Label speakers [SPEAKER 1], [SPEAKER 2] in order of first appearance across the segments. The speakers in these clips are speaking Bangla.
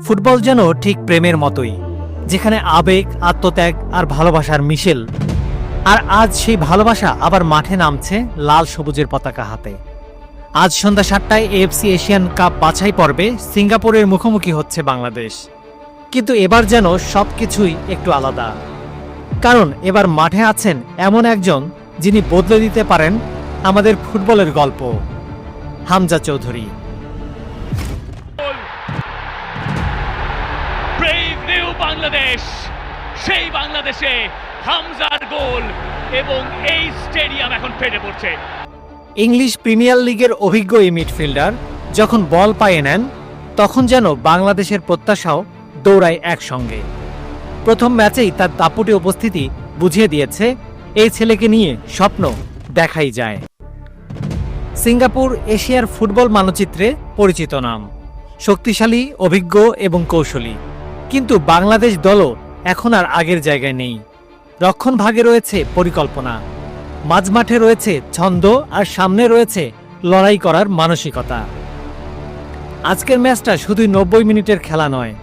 [SPEAKER 1] ফুটবল যেন ঠিক প্রেমের মতোই, যেখানে আবেগ, আত্মত্যাগ আর ভালোবাসার মিশেল। আর আজ সেই ভালোবাসা আবার মাঠে নামছে লাল সবুজের পতাকা হাতে। আজ সন্ধ্যা 7টায় এএফসি এশিয়ান কাপ বাছাই পর্বে সিঙ্গাপুরের মুখোমুখি হচ্ছে বাংলাদেশ। কিন্তু এবার যেন সবকিছুই একটু আলাদা, কারণ এবার মাঠে আছেন এমন একজন যিনি বদলে দিতে পারেন আমাদের ফুটবলের গল্প, হামজা চৌধুরী।
[SPEAKER 2] ব্রেভ নিউ বাংলাদেশ, সেই বাংলাদেশে হামজার গোল এবং এই স্টেডিয়াম এখন ফেটে পড়ছে।
[SPEAKER 1] ইংলিশ প্রিমিয়ার লিগের অভিজ্ঞ এই মিডফিল্ডার যখন বল পায়ে নেন, তখন যেন বাংলাদেশের প্রত্যাশাও দৌড়ায় একসঙ্গে। প্রথম ম্যাচেই তার দাপুটে উপস্থিতি বুঝিয়ে দিয়েছে এই ছেলেকে নিয়ে স্বপ্ন দেখাই যায়। সিঙ্গাপুর এশিয়ার ফুটবল মানচিত্রে পরিচিত নাম, শক্তিশালী, অভিজ্ঞ এবং কৌশলী। কিন্তু বাংলাদেশ দলও এখন আর আগের জায়গায় নেই। রক্ষণভাগে রয়েছে পরিকল্পনা, মাঝমাঠে রয়েছে ছন্দ, আর সামনে রয়েছে লড়াই করার মানসিকতা। আজকের ম্যাচটা শুধুই 90 মিনিটের খেলা নয়,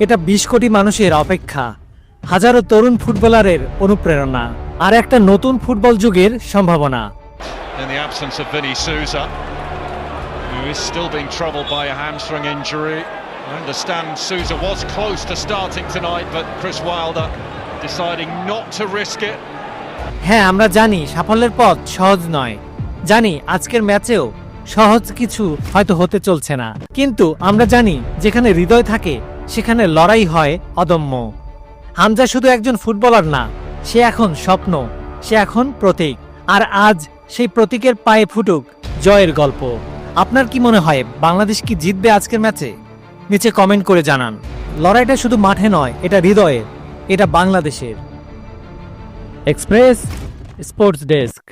[SPEAKER 1] এটা 20 কোটি মানুষের অপেক্ষা, হাজারো তরুণ ফুটবলারের অনুপ্রেরণা, আর একটা নতুন ফুটবল যুগের সম্ভাবনা।
[SPEAKER 3] In the absence of Vinny Souza, who is still being troubled by a hamstring injury. I understand Souza was close to starting tonight, but Chris Wilder deciding not to risk it.
[SPEAKER 1] হ্যাঁ, আমরা জানি সাফল্যের পথ সহজ নয়, জানি আজকের ম্যাচেও সহজ কিছু হয়তো হতে চলছে না, কিন্তু আমরা জানি যেখানে হৃদয় থাকে সেখানে লড়াই হয় অদম্য। হামজা শুধু একজন ফুটবলার না, সে এখন স্বপ্ন, সে এখন প্রতীক, আর আজ সেই প্রতীকের পায়ে ফুটুক জয়ের গল্প। আপনার কি মনে হয়, বাংলাদেশ কি জিতবে আজকের ম্যাচে? নিচে কমেন্ট করে জানান। লড়াইটা শুধু মাঠে নয়, এটা হৃদয়ের, এটা বাংলাদেশের। Express sports desk.